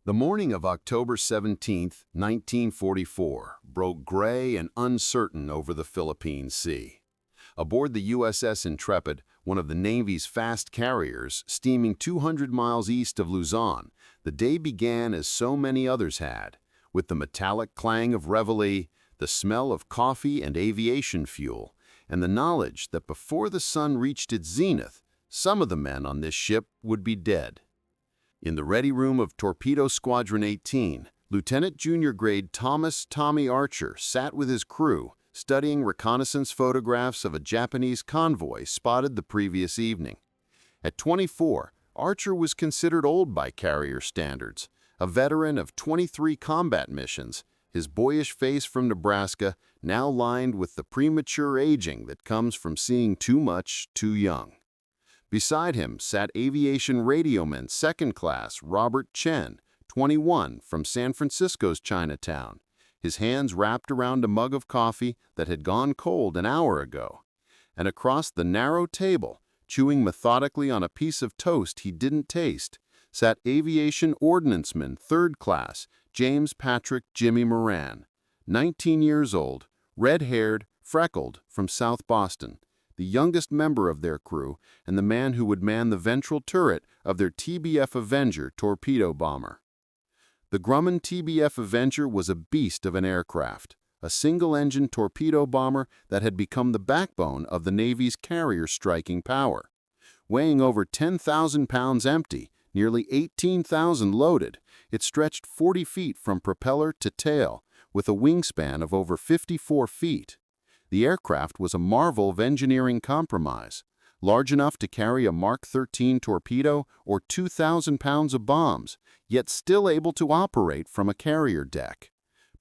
The morning of October 17, 1944, broke gray and uncertain over the Philippine Sea. Aboard the USS Intrepid, one of the Navy's fast carriers, steaming 200 miles east of Luzon, the day began as so many others had, with the metallic clang of reveille, the smell of coffee and aviation fuel, and the knowledge that before the sun reached its zenith, some of the men on this ship would be dead. In the ready room of Torpedo Squadron 18, Lieutenant Junior Grade Thomas "Tommy" Archer sat with his crew, studying reconnaissance photographs of a Japanese convoy spotted the previous evening. At 24, Archer was considered old by carrier standards, a veteran of 23 combat missions, his boyish face from Nebraska now lined with the premature aging that comes from seeing too much too young. Beside him sat aviation radioman second class Robert Chen, 21, from San Francisco's Chinatown, his hands wrapped around a mug of coffee that had gone cold an hour ago. And across the narrow table, chewing methodically on a piece of toast he didn't taste, sat aviation ordnanceman third class James Patrick "Jimmy" Moran, 19 years old, red-haired, freckled, from South Boston, the youngest member of their crew and the man who would man the ventral turret of their TBF Avenger torpedo bomber. The Grumman TBF Avenger was a beast of an aircraft, a single-engine torpedo bomber that had become the backbone of the Navy's carrier striking power. Weighing over 10,000 pounds empty, nearly 18,000 loaded, it stretched 40 feet from propeller to tail, with a wingspan of over 54 feet. The aircraft was a marvel of engineering compromise, large enough to carry a Mark 13 torpedo or 2,000 pounds of bombs, yet still able to operate from a carrier deck.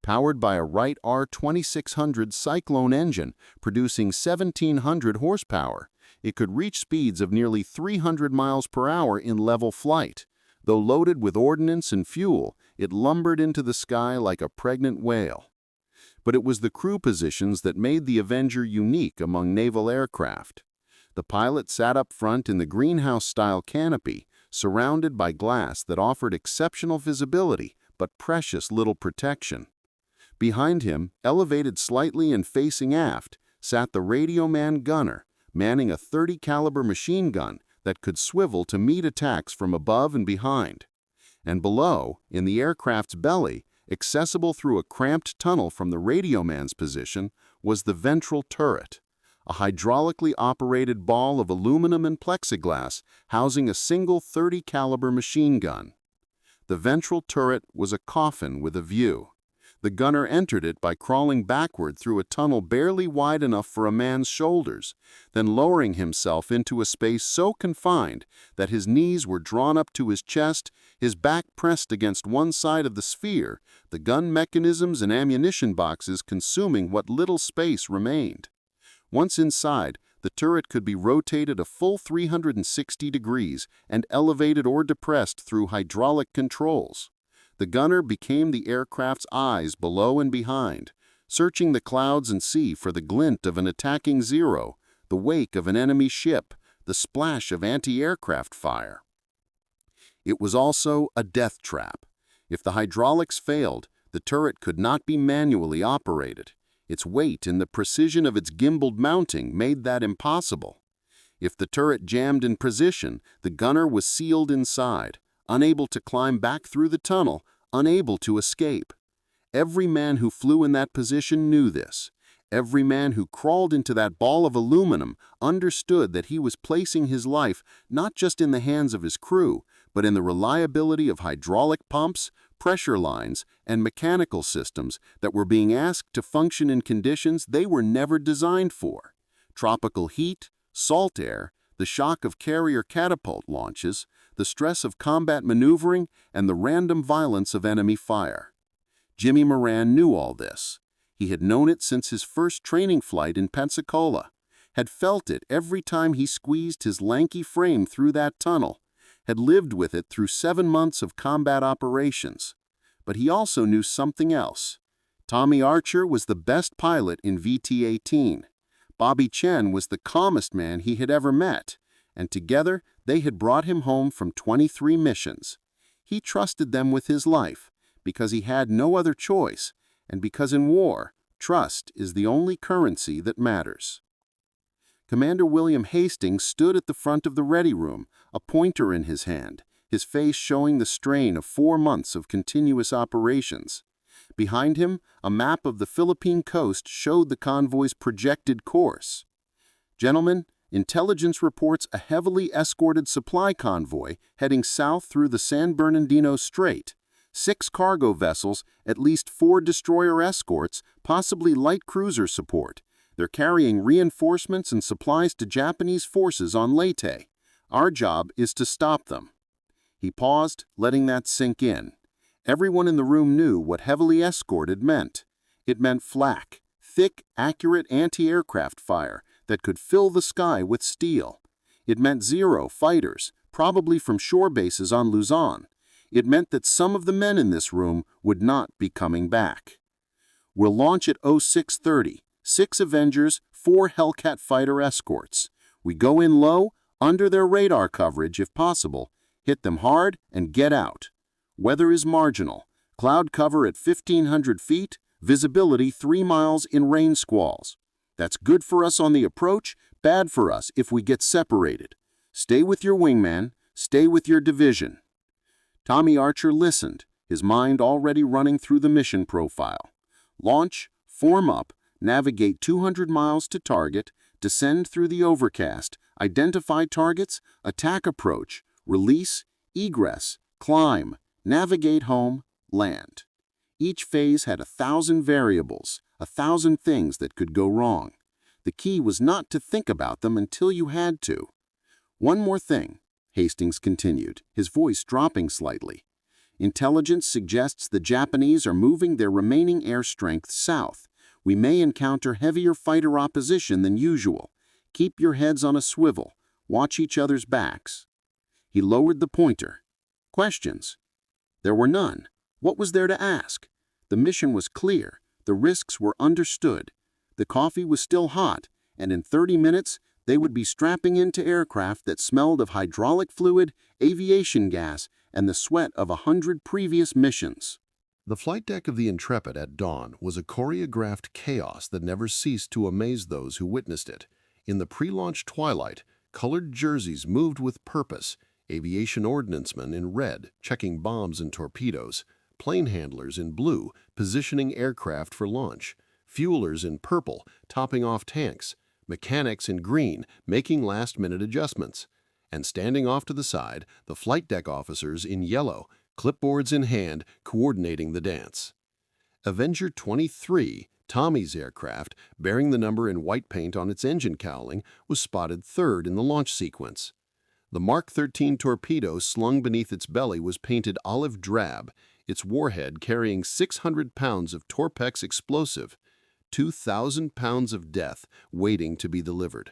Powered by a Wright R2600 Cyclone engine producing 1,700 horsepower, it could reach speeds of nearly 300 miles per hour in level flight. Though loaded with ordnance and fuel, it lumbered into the sky like a pregnant whale. But it was the crew positions that made the Avenger unique among naval aircraft. The pilot sat up front in the greenhouse-style canopy, surrounded by glass that offered exceptional visibility but precious little protection. Behind him, elevated slightly and facing aft, sat the radioman gunner, manning a .30 caliber machine gun that could swivel to meet attacks from above and behind. And below, in the aircraft's belly, accessible through a cramped tunnel from the radioman's position, was the ventral turret, a hydraulically operated ball of aluminum and plexiglass housing a single .30 caliber machine gun. The ventral turret was a coffin with a view. The gunner entered it by crawling backward through a tunnel barely wide enough for a man's shoulders, then lowering himself into a space so confined that his knees were drawn up to his chest, his back pressed against one side of the sphere, the gun mechanisms and ammunition boxes consuming what little space remained. Once inside, the turret could be rotated a full 360 degrees and elevated or depressed through hydraulic controls. The gunner became the aircraft's eyes below and behind, searching the clouds and sea for the glint of an attacking Zero, the wake of an enemy ship, the splash of anti-aircraft fire. It was also a death trap. If the hydraulics failed, the turret could not be manually operated. Its weight and the precision of its gimbaled mounting made that impossible. If the turret jammed in position, the gunner was sealed inside, unable to climb back through the tunnel, unable to escape. Every man who flew in that position knew this. Every man who crawled into that ball of aluminum understood that he was placing his life not just in the hands of his crew, but in the reliability of hydraulic pumps, pressure lines, and mechanical systems that were being asked to function in conditions they were never designed for. Tropical heat, salt air, the shock of carrier catapult launches, the stress of combat maneuvering, and the random violence of enemy fire. Jimmy Moran knew all this. He had known it since his first training flight in Pensacola, had felt it every time he squeezed his lanky frame through that tunnel, had lived with it through 7 months of combat operations. But he also knew something else. Tommy Archer was the best pilot in VT-18. Bobby Chen was the calmest man he had ever met, and together they had brought him home from 23 missions. He trusted them with his life, because he had no other choice, and because in war, trust is the only currency that matters. Commander William Hastings stood at the front of the ready room, a pointer in his hand, his face showing the strain of 4 months of continuous operations. Behind him, a map of the Philippine coast showed the convoy's projected course. Gentlemen, intelligence reports a heavily escorted supply convoy heading south through the San Bernardino Strait. 6 cargo vessels, at least 4 destroyer escorts, possibly light cruiser support. They're carrying reinforcements and supplies to Japanese forces on Leyte. Our job is to stop them. He paused, letting that sink in. Everyone in the room knew what heavily escorted meant. It meant flak, thick, accurate anti-aircraft fire that could fill the sky with steel. It meant 0 fighters, probably from shore bases on Luzon. It meant that some of the men in this room would not be coming back. We'll launch at 0630. 6 Avengers, 4 Hellcat fighter escorts. We go in low, under their radar coverage if possible, hit them hard, and get out. Weather is marginal. Cloud cover at 1,500 feet, visibility 3 miles in rain squalls. That's good for us on the approach, bad for us if we get separated. Stay with your wingman, stay with your division. Tommy Archer listened, his mind already running through the mission profile. Launch, form up, navigate 200 miles to target, descend through the overcast, identify targets, attack approach, release, egress, climb, navigate home, land. Each phase had 1,000 variables, 1,000 things that could go wrong. The key was not to think about them until you had to. One more thing, Hastings continued, his voice dropping slightly. Intelligence suggests the Japanese are moving their remaining air strength south. We may encounter heavier fighter opposition than usual. Keep your heads on a swivel. Watch each other's backs. He lowered the pointer. Questions? There were none. What was there to ask? The mission was clear. The risks were understood. The coffee was still hot, and in 30 minutes, they would be strapping into aircraft that smelled of hydraulic fluid, aviation gas, and the sweat of 100 previous missions. The flight deck of the Intrepid at dawn was a choreographed chaos that never ceased to amaze those who witnessed it. In the pre-launch twilight, colored jerseys moved with purpose, aviation ordnancemen in red, checking bombs and torpedoes, plane handlers in blue, positioning aircraft for launch, fuelers in purple, topping off tanks, mechanics in green, making last-minute adjustments, and standing off to the side, the flight deck officers in yellow, clipboards in hand, coordinating the dance. Avenger 23, Tommy's aircraft, bearing the number in white paint on its engine cowling, was spotted third in the launch sequence. The Mark 13 torpedo slung beneath its belly was painted olive drab, its warhead carrying 600 pounds of Torpex explosive, 2,000 pounds of death waiting to be delivered.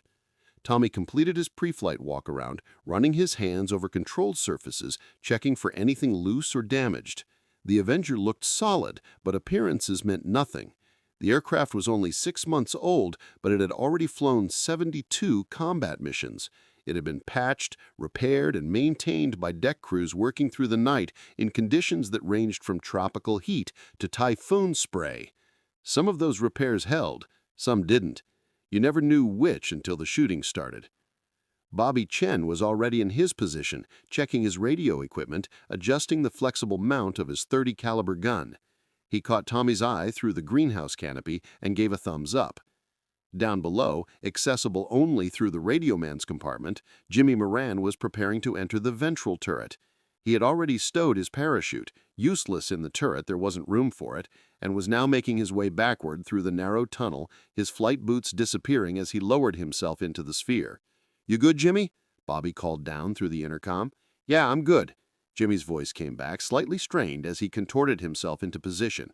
Tommy completed his pre-flight walk-around, running his hands over controlled surfaces, checking for anything loose or damaged. The Avenger looked solid, but appearances meant nothing. The aircraft was only 6 months old, but it had already flown 72 combat missions. It had been patched, repaired, and maintained by deck crews working through the night in conditions that ranged from tropical heat to typhoon spray. Some of those repairs held, some didn't. You never knew which until the shooting started. Bobby Chen was already in his position, checking his radio equipment, adjusting the flexible mount of his .30 caliber gun. He caught Tommy's eye through the greenhouse canopy and gave a thumbs up. Down below, accessible only through the radioman's compartment, Jimmy Moran was preparing to enter the ventral turret. He had already stowed his parachute, useless in the turret, there wasn't room for it, and was now making his way backward through the narrow tunnel, his flight boots disappearing as he lowered himself into the sphere. "You good, Jimmy?" Bobby called down through the intercom. "Yeah, I'm good." Jimmy's voice came back, slightly strained as he contorted himself into position.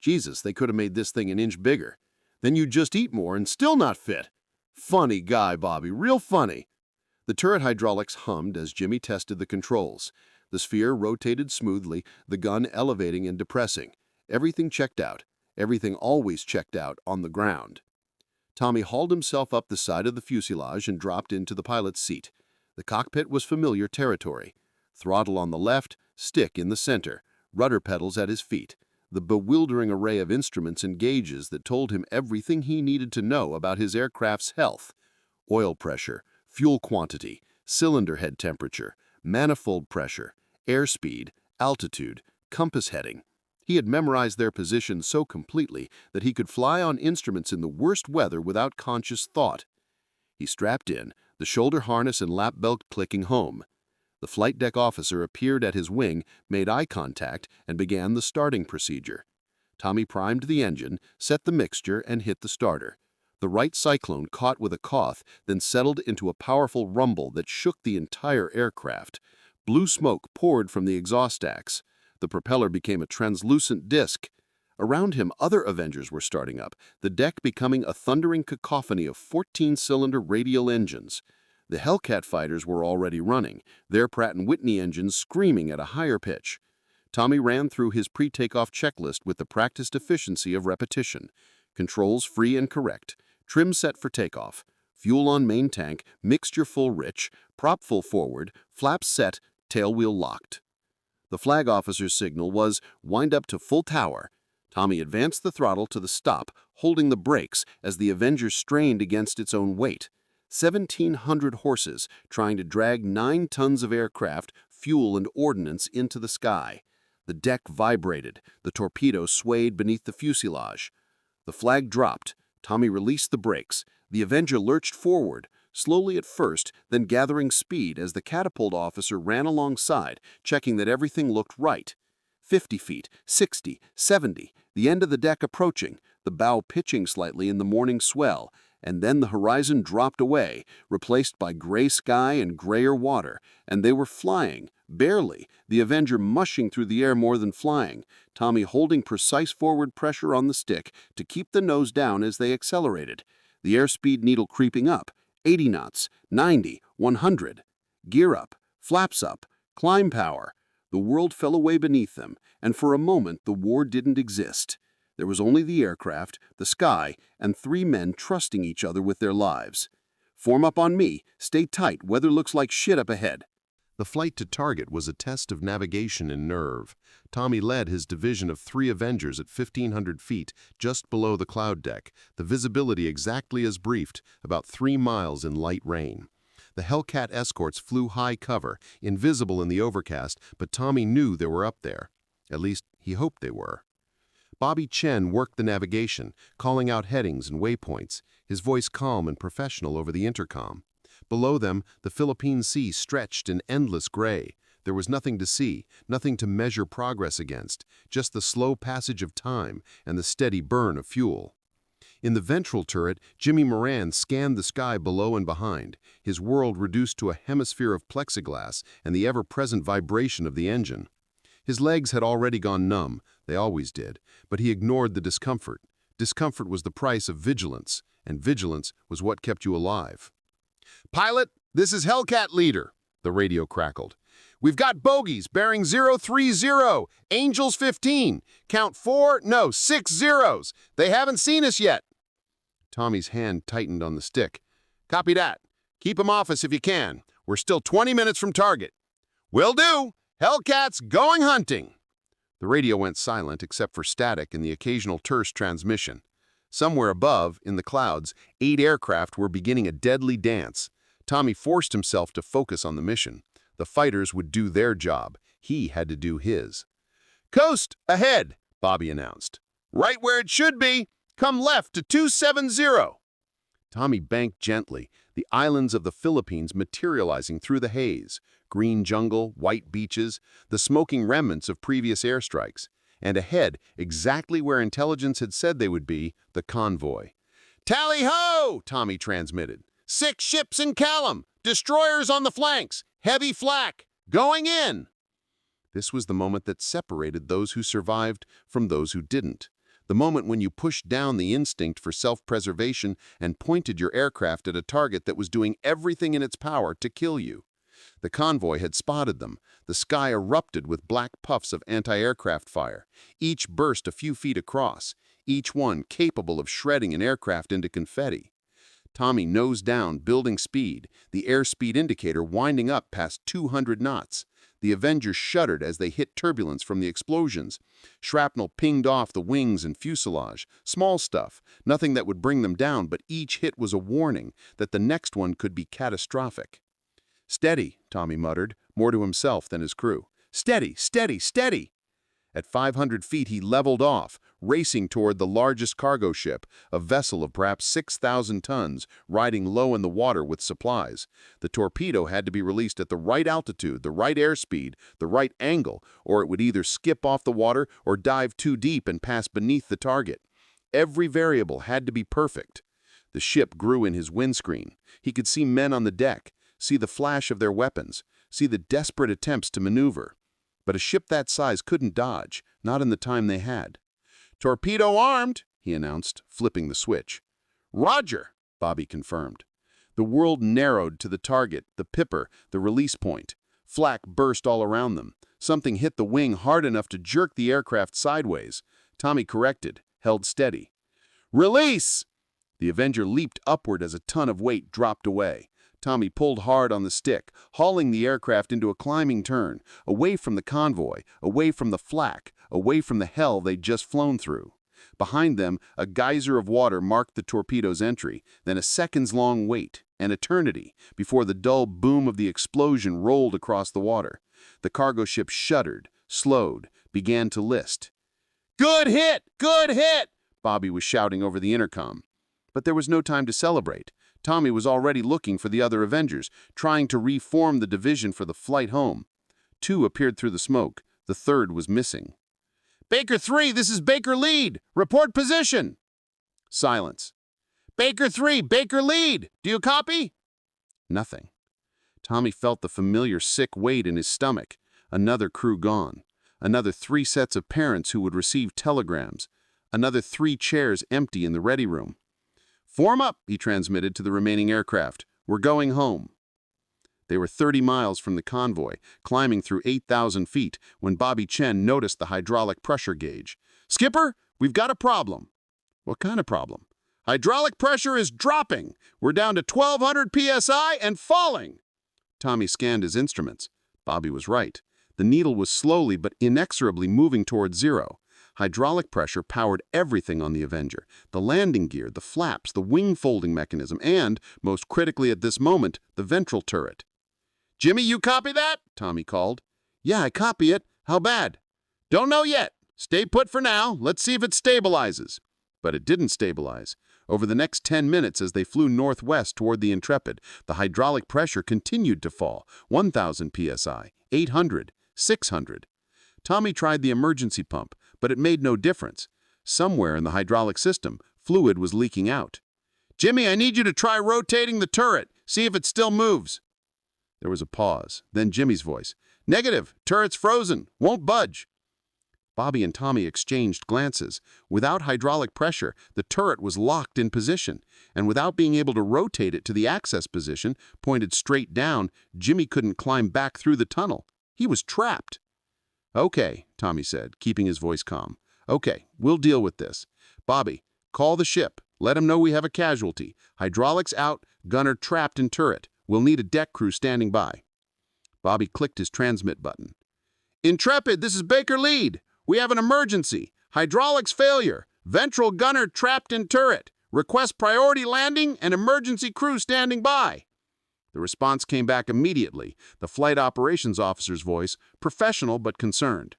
"Jesus, they could have made this thing an inch bigger. Then you'd just eat more and still not fit." "Funny guy, Bobby, real funny." The turret hydraulics hummed as Jimmy tested the controls. The sphere rotated smoothly, the gun elevating and depressing. Everything checked out. Everything always checked out on the ground. Tommy hauled himself up the side of the fuselage and dropped into the pilot's seat. The cockpit was familiar territory. Throttle on the left, stick in the center, rudder pedals at his feet, the bewildering array of instruments and gauges that told him everything he needed to know about his aircraft's health: oil pressure, fuel quantity, cylinder head temperature, manifold pressure, airspeed, altitude, compass heading. He had memorized their positions so completely that he could fly on instruments in the worst weather without conscious thought. He strapped in, the shoulder harness and lap belt clicking home. The flight deck officer appeared at his wing, made eye contact, and began the starting procedure. Tommy primed the engine, set the mixture, and hit the starter. The right cyclone caught with a cough, then settled into a powerful rumble that shook the entire aircraft. Blue smoke poured from the exhaust stacks. The propeller became a translucent disc. Around him, other Avengers were starting up, the deck becoming a thundering cacophony of 14-cylinder radial engines. The Hellcat fighters were already running, their Pratt & Whitney engines screaming at a higher pitch. Tommy ran through his pre-takeoff checklist with the practiced efficiency of repetition. Controls free and correct. Trim set for takeoff. Fuel on main tank, mixture full rich, prop full forward, flaps set, tailwheel locked. The flag officer's signal was wind up to full tower. Tommy advanced the throttle to the stop, holding the brakes as the Avenger strained against its own weight. 1,700 horses trying to drag 9 tons of aircraft, fuel, and ordnance into the sky. The deck vibrated. The torpedo swayed beneath the fuselage. The flag dropped. Tommy released the brakes. The Avenger lurched forward, slowly at first, then gathering speed as the catapult officer ran alongside, checking that everything looked right. 50 feet, 60, 70, the end of the deck approaching, the bow pitching slightly in the morning swell, and then the horizon dropped away, replaced by gray sky and grayer water, and they were flying, barely, the Avenger mushing through the air more than flying, Tommy holding precise forward pressure on the stick to keep the nose down as they accelerated, the airspeed needle creeping up, 80 knots, 90, 100. Gear up, flaps up, climb power. The world fell away beneath them, and for a moment the war didn't exist. There was only the aircraft, the sky, and 3 men trusting each other with their lives. Form up on me, stay tight, weather looks like shit up ahead. The flight to target was a test of navigation and nerve. Tommy led his division of 3 Avengers at 1,500 feet, just below the cloud deck, the visibility exactly as briefed, about 3 miles in light rain. The Hellcat escorts flew high cover, invisible in the overcast, but Tommy knew they were up there. At least, he hoped they were. Bobby Chen worked the navigation, calling out headings and waypoints, his voice calm and professional over the intercom. Below them, the Philippine Sea stretched in endless gray. There was nothing to see, nothing to measure progress against, just the slow passage of time and the steady burn of fuel. In the ventral turret, Jimmy Moran scanned the sky below and behind, his world reduced to a hemisphere of plexiglass and the ever-present vibration of the engine. His legs had already gone numb, they always did, but he ignored the discomfort. Discomfort was the price of vigilance, and vigilance was what kept you alive. "Pilot, this is Hellcat Leader," the radio crackled. "We've got bogeys bearing 030, Angels 15. Count 6 zeros. They haven't seen us yet." Tommy's hand tightened on the stick. "Copy that. Keep 'em off us if you can. We're still 20 minutes from target." "Will do. Hellcats going hunting." The radio went silent except for static and the occasional terse transmission. Somewhere above, in the clouds, 8 aircraft were beginning a deadly dance. Tommy forced himself to focus on the mission. The fighters would do their job. He had to do his. "Coast ahead," Bobby announced. "Right where it should be. Come left to 270. Tommy banked gently, the islands of the Philippines materializing through the haze. Green jungle, white beaches, the smoking remnants of previous airstrikes. And ahead, exactly where intelligence had said they would be, the convoy. "Tally-ho!" Tommy transmitted. 6 ships in Callum, destroyers on the flanks, heavy flak, going in." This was the moment that separated those who survived from those who didn't. The moment when you pushed down the instinct for self-preservation and pointed your aircraft at a target that was doing everything in its power to kill you. The convoy had spotted them. The sky erupted with black puffs of anti-aircraft fire, each burst a few feet across, each one capable of shredding an aircraft into confetti. Tommy nosed down, building speed, the airspeed indicator winding up past 200 knots. The Avenger shuddered as they hit turbulence from the explosions. Shrapnel pinged off the wings and fuselage. Small stuff, nothing that would bring them down, but each hit was a warning that the next one could be catastrophic. "Steady," Tommy muttered, more to himself than his crew. "Steady, steady, steady!" At 500 feet, he leveled off, racing toward the largest cargo ship, a vessel of perhaps 6,000 tons, riding low in the water with supplies. The torpedo had to be released at the right altitude, the right airspeed, the right angle, or it would either skip off the water or dive too deep and pass beneath the target. Every variable had to be perfect. The ship grew in his windscreen. He could see men on the deck, see the flash of their weapons, see the desperate attempts to maneuver. But a ship that size couldn't dodge, not in the time they had. "Torpedo armed," he announced, flipping the switch. "Roger," Bobby confirmed. The world narrowed to the target, the pipper, the release point. Flak burst all around them. Something hit the wing hard enough to jerk the aircraft sideways. Tommy corrected, held steady. "Release!" The Avenger leaped upward as a ton of weight dropped away. Tommy pulled hard on the stick, hauling the aircraft into a climbing turn, away from the convoy, away from the flak, away from the hell they'd just flown through. Behind them, a geyser of water marked the torpedo's entry, then a seconds-long wait, an eternity, before the dull boom of the explosion rolled across the water. The cargo ship shuddered, slowed, began to list. "Good hit! Good hit!" Bobby was shouting over the intercom. But there was no time to celebrate. Tommy was already looking for the other Avengers, trying to reform the division for the flight home. 2 appeared through the smoke. The 3rd was missing. "Baker 3, this is Baker Lead. Report position." Silence. "Baker 3, Baker Lead. Do you copy?" Nothing. Tommy felt the familiar sick weight in his stomach. Another crew gone. Another 3 sets of parents who would receive telegrams. Another 3 chairs empty in the ready room. "Form up," he transmitted to the remaining aircraft. "We're going home." They were 30 miles from the convoy, climbing through 8,000 feet, when Bobby Chen noticed the hydraulic pressure gauge. "Skipper, we've got a problem." "What kind of problem?" "Hydraulic pressure is dropping. We're down to 1,200 psi and falling." Tommy scanned his instruments. Bobby was right. The needle was slowly but inexorably moving toward zero. Hydraulic pressure powered everything on the Avenger, the landing gear, the flaps, the wing folding mechanism, and, most critically at this moment, the ventral turret. "Jimmy, you copy that?" Tommy called. "Yeah, I copy it. How bad?" "Don't know yet. Stay put for now. Let's see if it stabilizes." But it didn't stabilize. Over the next 10 minutes as they flew northwest toward the Intrepid, the hydraulic pressure continued to fall. 1,000 psi, 800, 600. Tommy tried the emergency pump, but it made no difference. Somewhere in the hydraulic system, fluid was leaking out. "Jimmy, I need you to try rotating the turret. See if it still moves." There was a pause, then Jimmy's voice. "Negative. Turret's frozen. Won't budge." Bobby and Tommy exchanged glances. Without hydraulic pressure, the turret was locked in position, and without being able to rotate it to the access position, pointed straight down, Jimmy couldn't climb back through the tunnel. He was trapped. "Okay," Tommy said, keeping his voice calm. "Okay, we'll deal with this. Bobby, call the ship. Let him know we have a casualty. Hydraulics out, gunner trapped in turret. We'll need a deck crew standing by." Bobby clicked his transmit button. "Intrepid, this is Baker Lead. We have an emergency. Hydraulics failure. Ventral gunner trapped in turret. Request priority landing and emergency crew standing by." The response came back immediately, the flight operations officer's voice, professional but concerned.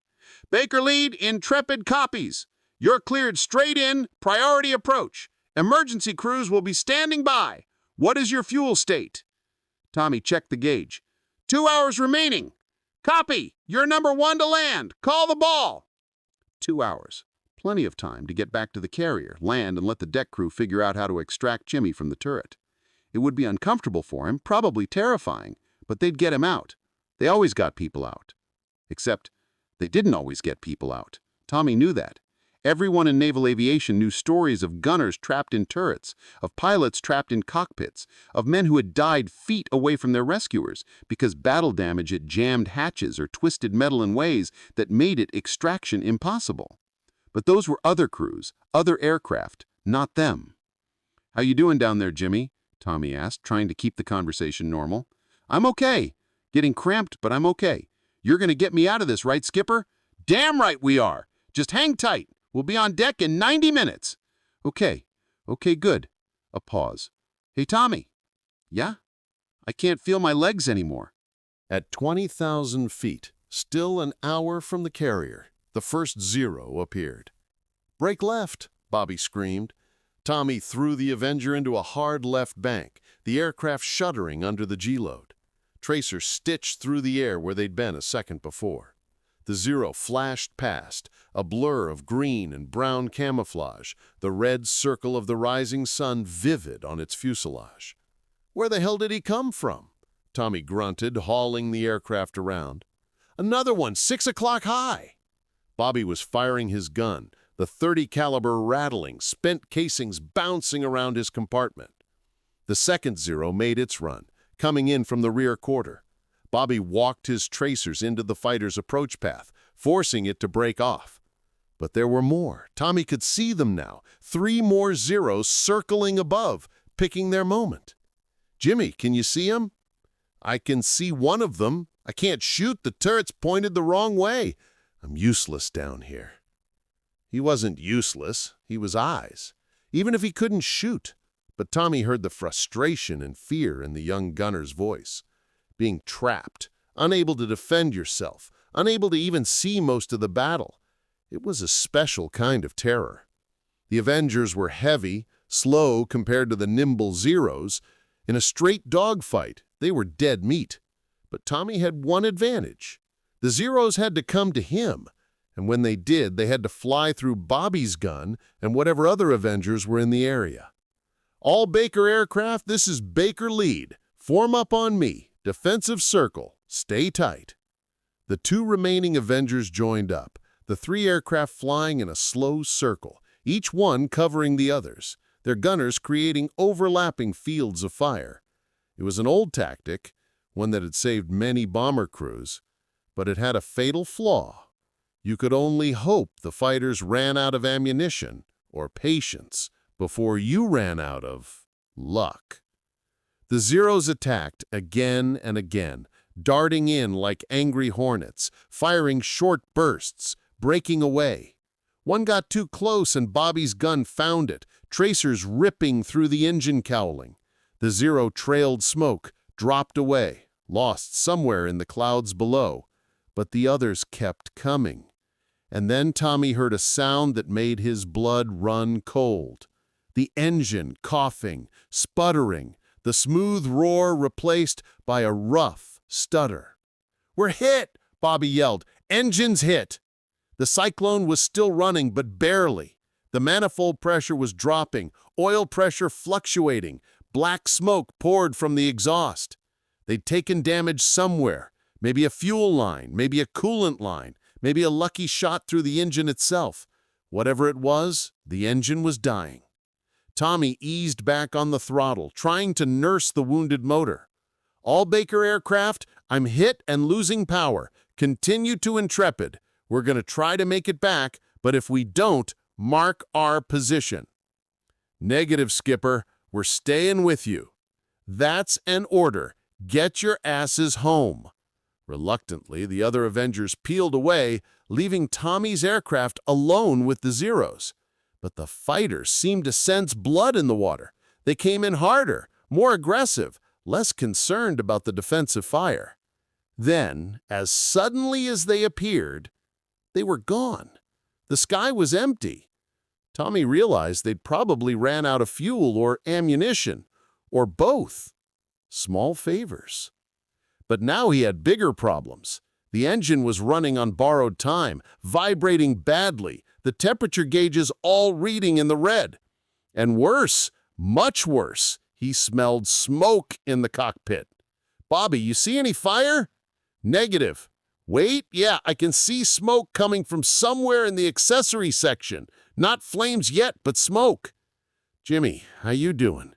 "Baker Lead, Intrepid copies. You're cleared straight in, priority approach. Emergency crews will be standing by. What is your fuel state?" Tommy checked the gauge. 2 hours remaining. "Copy. You're number 1 to land. Call the ball." 2 hours. Plenty of time to get back to the carrier, land, and let the deck crew figure out how to extract Jimmy from the turret. It would be uncomfortable for him, probably terrifying, but they'd get him out. They always got people out. Except, they didn't always get people out. Tommy knew that. Everyone in naval aviation knew stories of gunners trapped in turrets, of pilots trapped in cockpits, of men who had died feet away from their rescuers because battle damage had jammed hatches or twisted metal in ways that made it extraction impossible. But those were other crews, other aircraft, not them. "How you doing down there, Jimmy?" Tommy asked, trying to keep the conversation normal. "I'm okay. Getting cramped, but I'm okay. You're going to get me out of this, right, Skipper? Damn right we are. Just hang tight. We'll be on deck in 90 minutes. Okay, good. A pause. Hey, Tommy. Yeah? I can't feel my legs anymore. At 20,000 feet, still an hour from the carrier, the first Zero appeared. "Break left," Bobby screamed. Tommy threw the Avenger into a hard left bank, the aircraft shuddering under the G-load. Tracers stitched through the air where they'd been a second before. The Zero flashed past, a blur of green and brown camouflage, the red circle of the rising sun vivid on its fuselage. "Where the hell did he come from?" Tommy grunted, hauling the aircraft around. "Another one, 6 o'clock high." Bobby was firing his gun, the .30 caliber rattling, spent casings bouncing around his compartment. The second Zero made its run, coming in from the rear quarter. Bobby walked his tracers into the fighter's approach path, forcing it to break off. But there were more. Tommy could see them now, 3 more Zeros circling above, picking their moment. "Jimmy, can you see them?" "I can see one of them. I can't shoot. The turret's pointed the wrong way. I'm useless down here." He wasn't useless. He was eyes, even if he couldn't shoot. But Tommy heard the frustration and fear in the young gunner's voice. Being trapped, unable to defend yourself, unable to even see most of the battle. It was a special kind of terror. The Avengers were heavy, slow compared to the nimble Zeros. In a straight dogfight, they were dead meat. But Tommy had one advantage. The Zeros had to come to him, and when they did, they had to fly through Bobby's gun and whatever other Avengers were in the area. "All Baker aircraft, this is Baker lead. Form up on me. Defensive circle. Stay tight." The 2 remaining Avengers joined up, the 3 aircraft flying in a slow circle, each one covering the others, their gunners creating overlapping fields of fire. It was an old tactic, one that had saved many bomber crews, but it had a fatal flaw. You could only hope the fighters ran out of ammunition or patience before you ran out of luck. The Zeros attacked again and again, darting in like angry hornets, firing short bursts, breaking away. One got too close and Bobby's gun found it, tracers ripping through the engine cowling. The Zero trailed smoke, dropped away, lost somewhere in the clouds below, but the others kept coming. And then Tommy heard a sound that made his blood run cold. The engine coughing, sputtering, the smooth roar replaced by a rough stutter. "We're hit!" Bobby yelled. "Engines hit!" The Cyclone was still running, but barely. The manifold pressure was dropping, oil pressure fluctuating. Black smoke poured from the exhaust. They'd taken damage somewhere, maybe a fuel line, maybe a coolant line, maybe a lucky shot through the engine itself. Whatever it was, the engine was dying. Tommy eased back on the throttle, trying to nurse the wounded motor. "All Baker aircraft, I'm hit and losing power. Continue to Intrepid. We're going to try to make it back, but if we don't, mark our position." "Negative, Skipper. We're staying with you." "That's an order. Get your asses home." Reluctantly, the other Avengers peeled away, leaving Tommy's aircraft alone with the Zeros. But the fighters seemed to sense blood in the water. They came in harder, more aggressive, less concerned about the defensive fire. Then, as suddenly as they appeared, they were gone. The sky was empty. Tommy realized they'd probably ran out of fuel or ammunition, or both. Small favors. But now he had bigger problems. The engine was running on borrowed time, vibrating badly, the temperature gauges all reading in the red. And worse, much worse, he smelled smoke in the cockpit. "Bobby, you see any fire?" "Negative." "Wait, yeah, I can see smoke coming from somewhere in the accessory section. Not flames yet, but smoke." "Jimmy, how you doing?"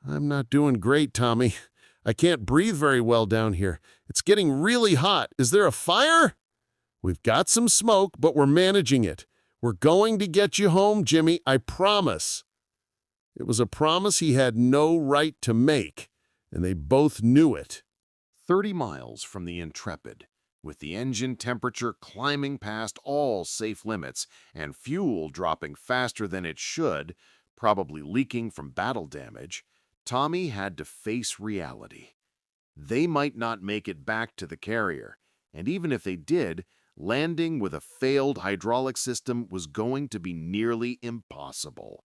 "I'm not doing great, Tommy. I can't breathe very well down here. It's getting really hot. Is there a fire?" "We've got some smoke, but we're managing it. We're going to get you home, Jimmy, I promise." It was a promise he had no right to make, and they both knew it. 30 miles from the Intrepid, With the engine temperature climbing past all safe limits and fuel dropping faster than it should, probably leaking from battle damage, Tommy had to face reality. They might not make it back to the carrier, and even if they did, landing with a failed hydraulic system was going to be nearly impossible.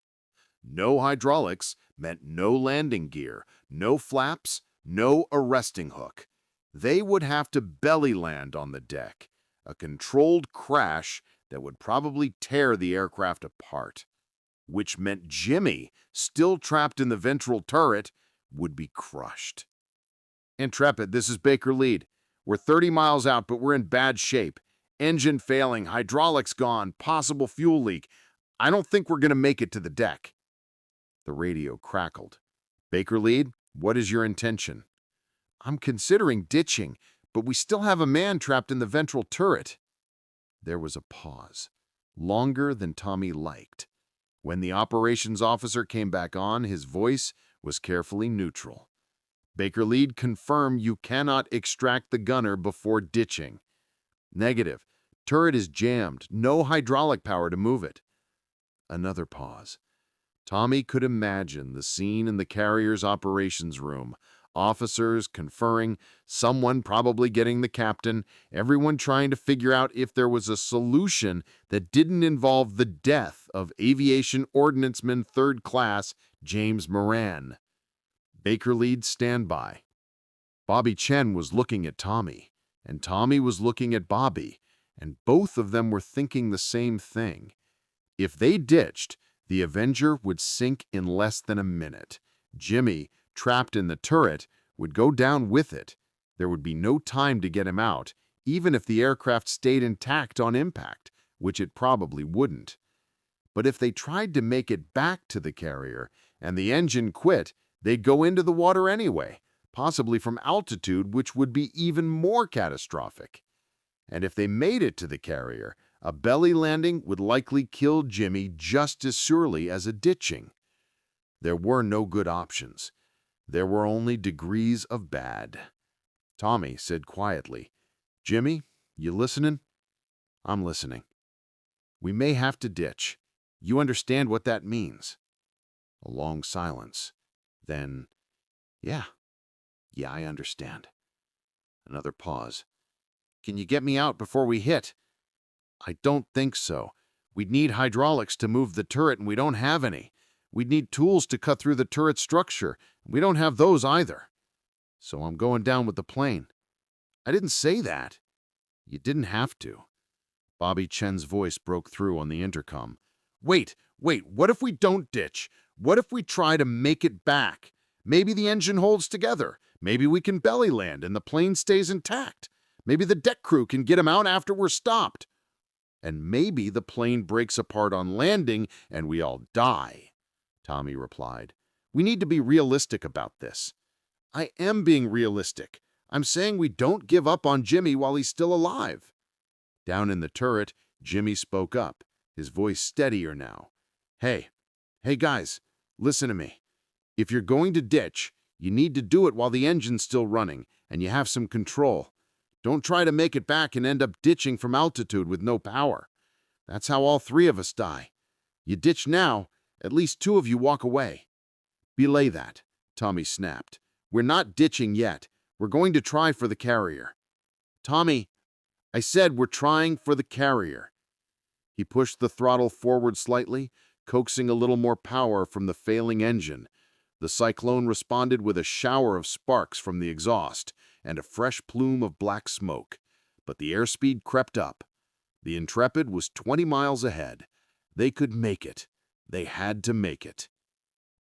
No hydraulics meant no landing gear, no flaps, no arresting hook. They would have to belly land on the deck, a controlled crash that would probably tear the aircraft apart, which meant Jimmy, still trapped in the ventral turret, would be crushed. Intrepid, this is Baker Lead. We're 30 miles out, but we're in bad shape. Engine failing, hydraulics gone, possible fuel leak. I don't think we're going to make it to the deck. The radio crackled. Baker Lead, what is your intention? I'm considering ditching, but we still have a man trapped in the ventral turret. There was a pause, longer than Tommy liked. When the operations officer came back on, his voice was carefully neutral. Baker Lead, confirm you cannot extract the gunner before ditching. Negative. Turret is jammed. No hydraulic power to move it. Another pause. Tommy could imagine the scene in the carrier's operations room. Officers conferring, someone probably getting the captain, everyone trying to figure out if there was a solution that didn't involve the death of Aviation Ordnanceman 3rd Class James Moran. Baker Lead, standby. Bobby Chen was looking at Tommy, and Tommy was looking at Bobby, and both of them were thinking the same thing. If they ditched, the Avenger would sink in less than a minute. Jimmy, trapped in the turret, would go down with it. There would be no time to get him out, even if the aircraft stayed intact on impact, which it probably wouldn't. But if they tried to make it back to the carrier and the engine quit, they'd go into the water anyway, possibly from altitude, which would be even more catastrophic. And if they made it to the carrier, a belly landing would likely kill Jimmy just as surely as a ditching. There were no good options. There were only degrees of bad. Tommy said quietly, Jimmy, you listening? I'm listening. We may have to ditch. You understand what that means? A long silence. Then, yeah, I understand. Another pause. Can you get me out before we hit? I don't think so. We'd need hydraulics to move the turret, and we don't have any. We'd need tools to cut through the turret structure, and we don't have those either. So I'm going down with the plane. I didn't say that. You didn't have to. Bobby Chen's voice broke through on the intercom. Wait, what if we don't ditch? What if we try to make it back? Maybe the engine holds together. Maybe we can belly land and the plane stays intact. Maybe the deck crew can get him out after we're stopped. And maybe the plane breaks apart on landing and we all die, Tommy replied. We need to be realistic about this. I am being realistic. I'm saying we don't give up on Jimmy while he's still alive. Down in the turret, Jimmy spoke up, his voice steadier now. Hey guys, listen to me. If you're going to ditch, you need to do it while the engine's still running and you have some control. Don't try to make it back and end up ditching from altitude with no power. That's how all three of us die. You ditch now, at least two of you walk away. Belay that, Tommy snapped. We're not ditching yet. We're going to try for the carrier. Tommy, I said we're trying for the carrier. He pushed the throttle forward slightly, coaxing a little more power from the failing engine. The Cyclone responded with a shower of sparks from the exhaust and a fresh plume of black smoke. But the airspeed crept up. The Intrepid was 20 miles ahead. They could make it. They had to make it.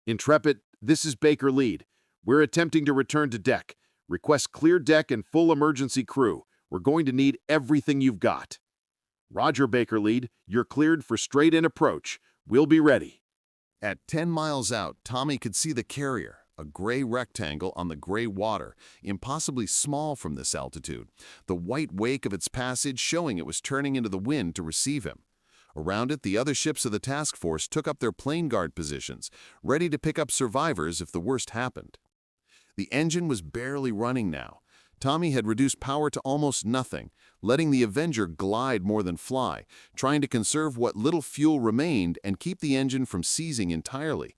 Intrepid, this is Baker Lead. We're attempting to return to deck. Request clear deck and full emergency crew. We're going to need everything you've got. Roger, Baker Lead. You're cleared for straight-in approach. We'll be ready. At 10 miles out, Tommy could see the carrier, a gray rectangle on the gray water, impossibly small from this altitude, the white wake of its passage showing it was turning into the wind to receive him. Around it, the other ships of the task force took up their plane guard positions, ready to pick up survivors if the worst happened. The engine was barely running now. Tommy had reduced power to almost nothing, letting the Avenger glide more than fly, trying to conserve what little fuel remained and keep the engine from seizing entirely.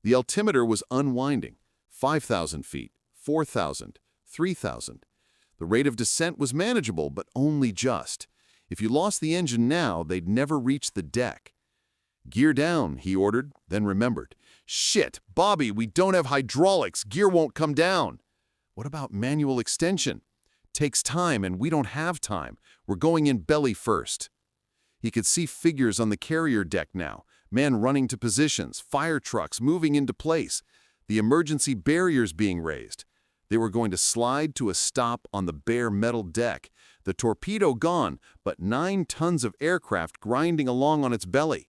The altimeter was unwinding. 5,000 feet, 4,000, 3,000. The rate of descent was manageable, but only just. If you lost the engine now, they'd never reach the deck. "Gear down," he ordered, then remembered. "Shit, Bobby, we don't have hydraulics. Gear won't come down." "What about manual extension?" "Takes time, and we don't have time. We're going in belly first." He could see figures on the carrier deck now, men running to positions, fire trucks moving into place, the emergency barriers being raised. They were going to slide to a stop on the bare metal deck, the torpedo gone, but 9 tons of aircraft grinding along on its belly.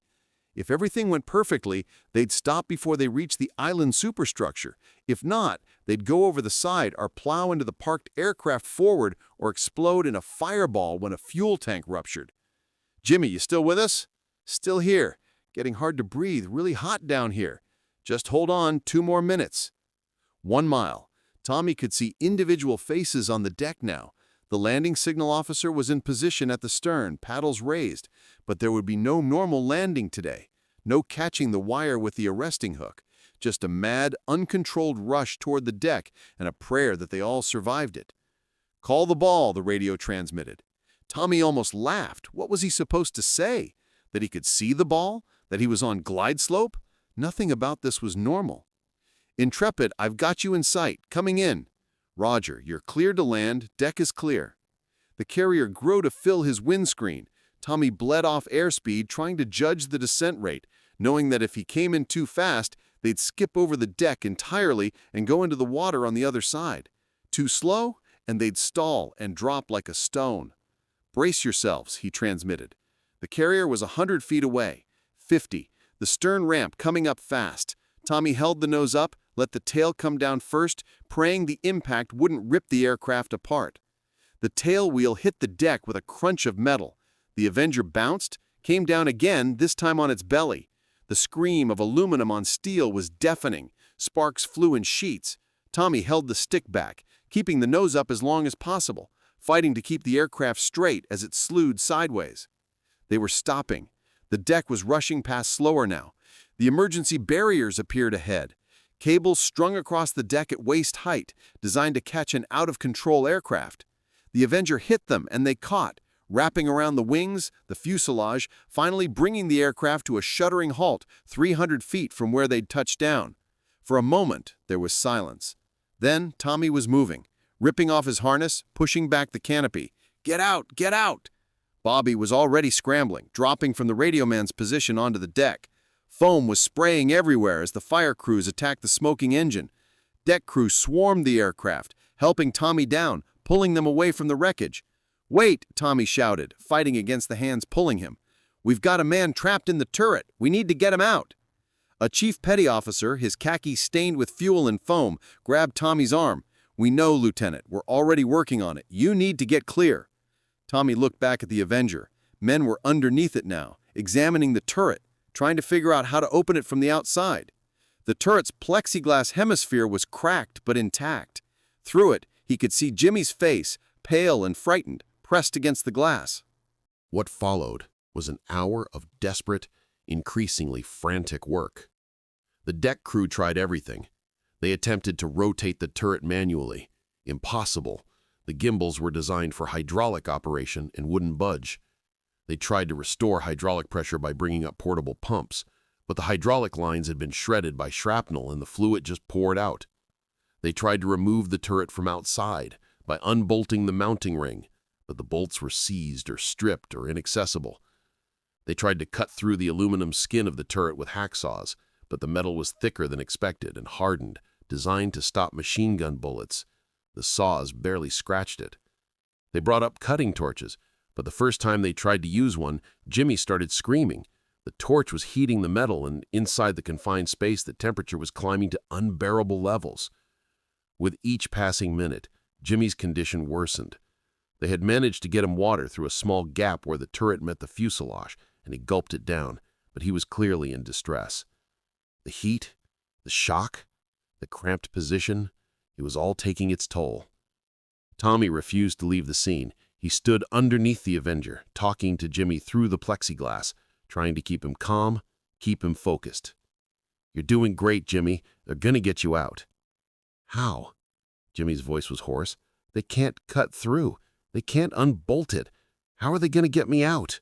If everything went perfectly, they'd stop before they reached the island superstructure. If not, they'd go over the side or plow into the parked aircraft forward or explode in a fireball when a fuel tank ruptured. "Jimmy, you still with us?" "Still here. Getting hard to breathe, really hot down here. Just hold on, 2 more minutes." 1 mile. Tommy could see individual faces on the deck now. The landing signal officer was in position at the stern, paddles raised, but there would be no normal landing today. No catching the wire with the arresting hook. Just a mad, uncontrolled rush toward the deck and a prayer that they all survived it. "Call the ball," the radio transmitted. Tommy almost laughed. What was he supposed to say? That he could see the ball? That he was on glide slope? Nothing about this was normal. "Intrepid, I've got you in sight. Coming in." "Roger, you're cleared to land. Deck is clear." The carrier grew to fill his windscreen. Tommy bled off airspeed, trying to judge the descent rate, knowing that if he came in too fast, they'd skip over the deck entirely and go into the water on the other side. Too slow, and they'd stall and drop like a stone. "Brace yourselves," he transmitted. The carrier was 100 feet away. 50. The stern ramp coming up fast. Tommy held the nose up, let the tail come down first, praying the impact wouldn't rip the aircraft apart. The tail wheel hit the deck with a crunch of metal. The Avenger bounced, came down again, this time on its belly. The scream of aluminum on steel was deafening. Sparks flew in sheets. Tommy held the stick back, keeping the nose up as long as possible, fighting to keep the aircraft straight as it slewed sideways. They were stopping. The deck was rushing past slower now. The emergency barriers appeared ahead. Cables strung across the deck at waist height, designed to catch an out-of-control aircraft. The Avenger hit them, and they caught, wrapping around the wings, the fuselage, finally bringing the aircraft to a shuddering halt 300 feet from where they'd touched down. For a moment, there was silence. Then Tommy was moving, ripping off his harness, pushing back the canopy. "Get out! Get out!" Bobby was already scrambling, dropping from the radio man's position onto the deck. Foam was spraying everywhere as the fire crews attacked the smoking engine. Deck crew swarmed the aircraft, helping Tommy down, pulling them away from the wreckage. "Wait!" Tommy shouted, fighting against the hands pulling him. "We've got a man trapped in the turret. We need to get him out." A chief petty officer, his khakis stained with fuel and foam, grabbed Tommy's arm. "We know, Lieutenant. We're already working on it. You need to get clear." Tommy looked back at the Avenger. Men were underneath it now, examining the turret, trying to figure out how to open it from the outside. The turret's plexiglass hemisphere was cracked but intact. Through it, he could see Jimmy's face, pale and frightened, pressed against the glass. What followed was an hour of desperate, increasingly frantic work. The deck crew tried everything. They attempted to rotate the turret manually. Impossible. The gimbals were designed for hydraulic operation and wouldn't budge. They tried to restore hydraulic pressure by bringing up portable pumps, but the hydraulic lines had been shredded by shrapnel and the fluid just poured out. They tried to remove the turret from outside by unbolting the mounting ring, but the bolts were seized or stripped or inaccessible. They tried to cut through the aluminum skin of the turret with hacksaws, but the metal was thicker than expected and hardened, designed to stop machine gun bullets. The saws barely scratched it. They brought up cutting torches, but the first time they tried to use one, Jimmy started screaming. The torch was heating the metal, and inside the confined space, the temperature was climbing to unbearable levels. With each passing minute, Jimmy's condition worsened. They had managed to get him water through a small gap where the turret met the fuselage, and he gulped it down, but he was clearly in distress. The heat, the shock, the cramped position, it was all taking its toll. Tommy refused to leave the scene. He stood underneath the Avenger, talking to Jimmy through the plexiglass, trying to keep him calm, keep him focused. "You're doing great, Jimmy. They're gonna get you out." "How?" Jimmy's voice was hoarse. "They can't cut through. They can't unbolt it. How are they gonna get me out?"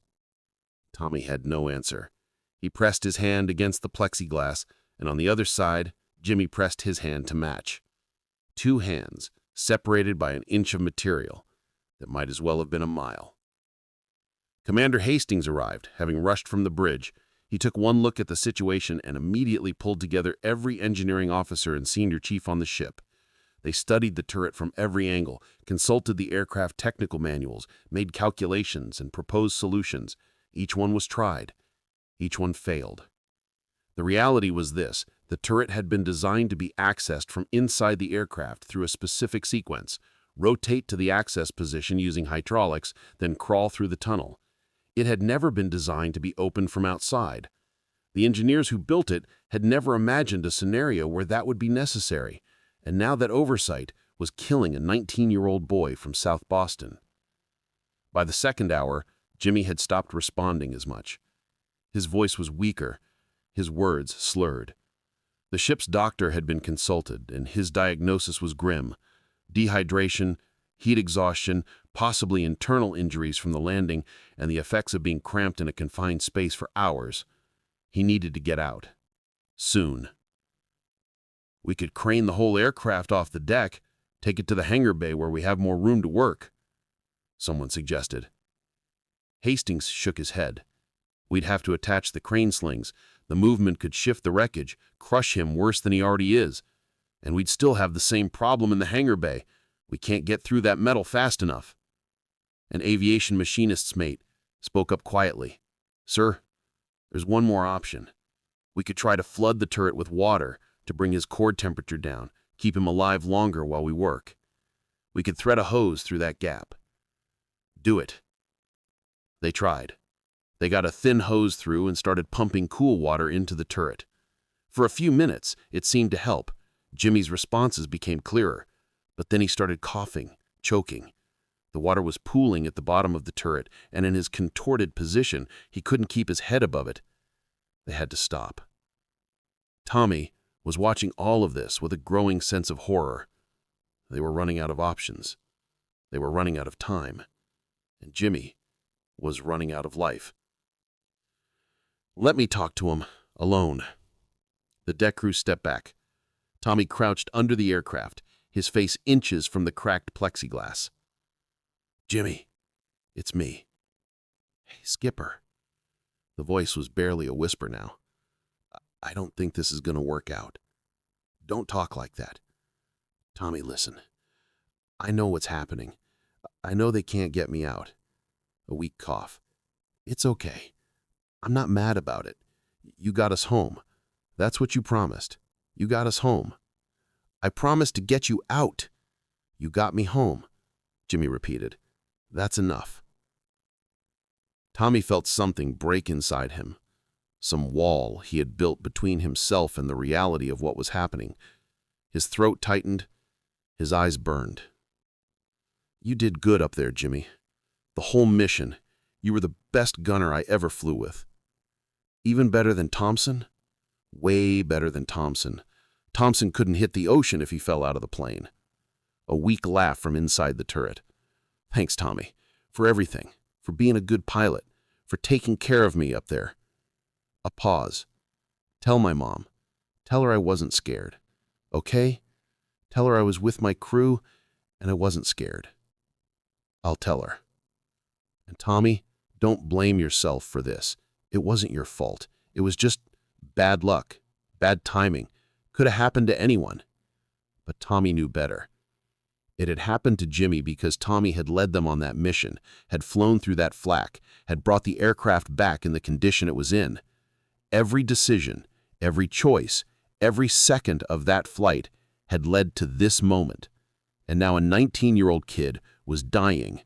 Tommy had no answer. He pressed his hand against the plexiglass, and on the other side, Jimmy pressed his hand to match. Two hands, separated by an inch of material that might as well have been a mile. Commander Hastings arrived, having rushed from the bridge. He took one look at the situation and immediately pulled together every engineering officer and senior chief on the ship. They studied the turret from every angle, consulted the aircraft technical manuals, made calculations, and proposed solutions. Each one was tried. Each one failed. The reality was this: the turret had been designed to be accessed from inside the aircraft through a specific sequence, rotate to the access position using hydraulics, then crawl through the tunnel. It had never been designed to be opened from outside. The engineers who built it had never imagined a scenario where that would be necessary, and now that oversight was killing a 19-year-old boy from South Boston. By the second hour, Jimmy had stopped responding as much. His voice was weaker, his words slurred. The ship's doctor had been consulted, and his diagnosis was grim: dehydration, heat exhaustion, possibly internal injuries from the landing, and the effects of being cramped in a confined space for hours. He needed to get out. Soon. "We could crane the whole aircraft off the deck, take it to the hangar bay where we have more room to work," someone suggested. Hastings shook his head. "We'd have to attach the crane slings. The movement could shift the wreckage, crush him worse than he already is. And we'd still have the same problem in the hangar bay. We can't get through that metal fast enough." An aviation machinist's mate spoke up quietly. "Sir, there's one more option. We could try to flood the turret with water to bring his core temperature down, keep him alive longer while we work. We could thread a hose through that gap." "Do it." They tried. They got a thin hose through and started pumping cool water into the turret. For a few minutes, it seemed to help. Jimmy's responses became clearer, but then he started coughing, choking. The water was pooling at the bottom of the turret, and in his contorted position, he couldn't keep his head above it. They had to stop. Tommy was watching all of this with a growing sense of horror. They were running out of options. They were running out of time. And Jimmy was running out of life. "Let me talk to him, alone." The deck crew stepped back. Tommy crouched under the aircraft, his face inches from the cracked plexiglass. "Jimmy, it's me." "Hey, Skipper." The voice was barely a whisper now. "I don't think this is going to work out. Don't talk like that. Tommy, listen. I know what's happening. I know they can't get me out." A weak cough. "It's okay. I'm not mad about it. You got us home. That's what you promised. You got us home." "I promised to get you out." "You got me home," Jimmy repeated. "That's enough." Tommy felt something break inside him, some wall he had built between himself and the reality of what was happening. His throat tightened, his eyes burned. "You did good up there, Jimmy. The whole mission. You were the best gunner I ever flew with. Even better than Thompson? Way better than Thompson. Thompson couldn't hit the ocean if he fell out of the plane." A weak laugh from inside the turret. "Thanks, Tommy, for everything, for being a good pilot, for taking care of me up there." A pause. "Tell my mom. Tell her I wasn't scared. Okay? Tell her I was with my crew and I wasn't scared." "I'll tell her." "And Tommy, don't blame yourself for this. It wasn't your fault. It was just bad luck, bad timing. Could have happened to anyone." But Tommy knew better. It had happened to Jimmy because Tommy had led them on that mission, had flown through that flak, had brought the aircraft back in the condition it was in. Every decision, every choice, every second of that flight had led to this moment. And now a 19-year-old kid was dying,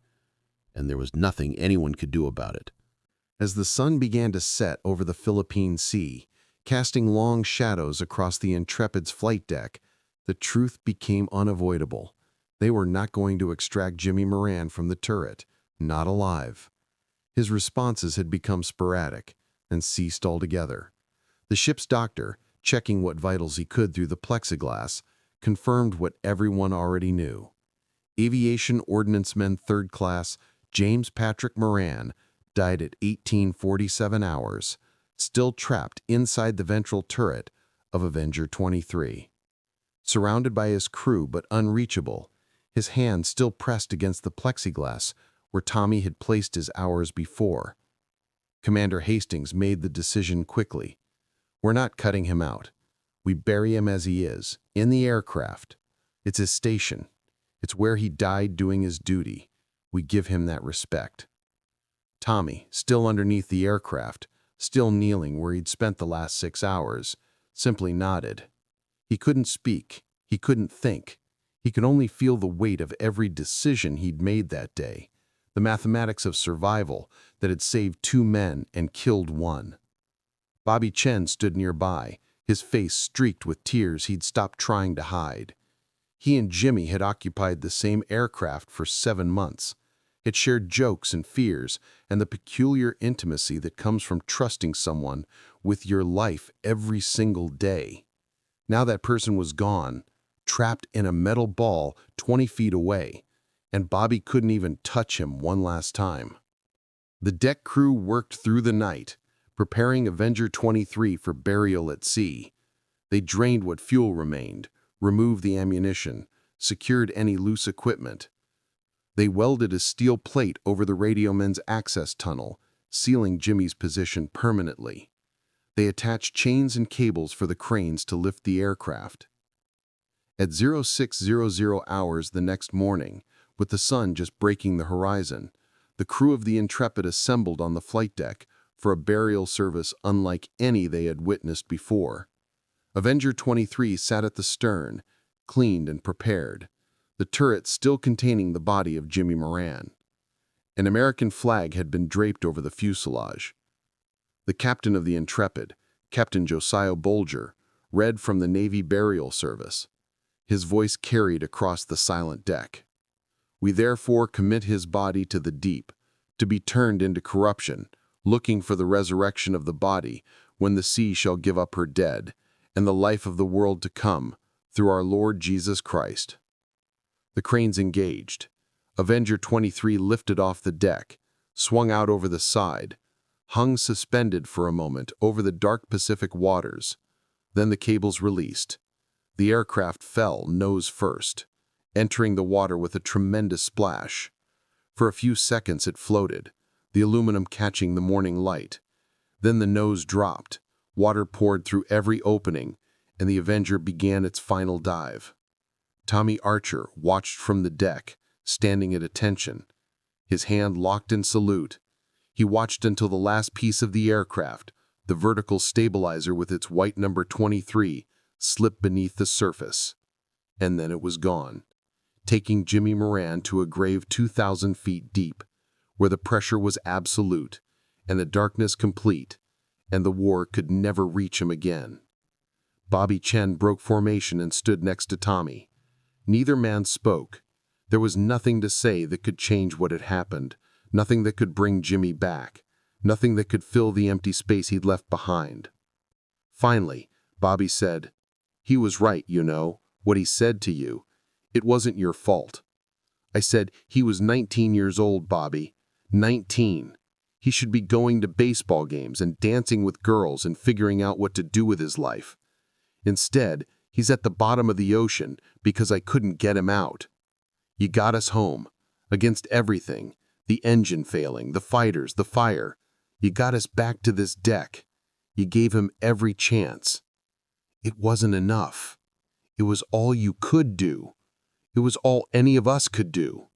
and there was nothing anyone could do about it. As the sun began to set over the Philippine Sea, casting long shadows across the Intrepid's flight deck, the truth became unavoidable. They were not going to extract Jimmy Moran from the turret, not alive. His responses had become sporadic and ceased altogether. The ship's doctor, checking what vitals he could through the plexiglass, confirmed what everyone already knew. Aviation Ordnanceman 3rd Class James Patrick Moran died at 1847 hours, still trapped inside the ventral turret of Avenger 23. Surrounded by his crew but unreachable, his hand still pressed against the plexiglass where Tommy had placed his hours before. Commander Hastings made the decision quickly. We're not cutting him out. We bury him as he is, in the aircraft. It's his station. It's where he died doing his duty. We give him that respect. Tommy, still underneath the aircraft, still kneeling where he'd spent the last 6 hours, simply nodded. He couldn't speak. He couldn't think. He could only feel the weight of every decision he'd made that day, the mathematics of survival that had saved 2 men and killed 1. Bobby Chen stood nearby, his face streaked with tears he'd stopped trying to hide. He and Jimmy had occupied the same aircraft for 7 months. It shared jokes and fears and the peculiar intimacy that comes from trusting someone with your life every single day. Now that person was gone, trapped in a metal ball 20 feet away, and Bobby couldn't even touch him one last time. The deck crew worked through the night, preparing Avenger 23 for burial at sea. They drained what fuel remained, removed the ammunition, secured any loose equipment. They welded a steel plate over the radioman's access tunnel, sealing Jimmy's position permanently. They attached chains and cables for the cranes to lift the aircraft. At 0600 hours the next morning, with the sun just breaking the horizon, the crew of the Intrepid assembled on the flight deck for a burial service unlike any they had witnessed before. Avenger 23 sat at the stern, cleaned and prepared, the turret still containing the body of Jimmy Moran. An American flag had been draped over the fuselage. The captain of the Intrepid, Captain Josiah Bolger, read from the Navy burial service. His voice carried across the silent deck. We therefore commit his body to the deep, to be turned into corruption, looking for the resurrection of the body when the sea shall give up her dead, and the life of the world to come, through our Lord Jesus Christ. The cranes engaged. Avenger 23 lifted off the deck, swung out over the side, hung suspended for a moment over the dark Pacific waters. Then the cables released. The aircraft fell nose first, entering the water with a tremendous splash. For a few seconds it floated, the aluminum catching the morning light. Then the nose dropped, water poured through every opening, and the Avenger began its final dive. Tommy Archer watched from the deck, standing at attention, his hand locked in salute. He watched until the last piece of the aircraft, the vertical stabilizer with its white number 23, slipped beneath the surface. And then it was gone, taking Jimmy Moran to a grave 2,000 feet deep, where the pressure was absolute, and the darkness complete, and the war could never reach him again. Bobby Chen broke formation and stood next to Tommy. Neither man spoke. There was nothing to say that could change what had happened, nothing that could bring Jimmy back, nothing that could fill the empty space he'd left behind. Finally, Bobby said, "He was right, you know, what he said to you. It wasn't your fault." I said, "He was 19 years old, Bobby. 19. He should be going to baseball games and dancing with girls and figuring out what to do with his life. Instead, he's at the bottom of the ocean because I couldn't get him out. You got us home, against everything, the engine failing, the fighters, the fire. You got us back to this deck. You gave him every chance. It wasn't enough. It was all you could do. It was all any of us could do."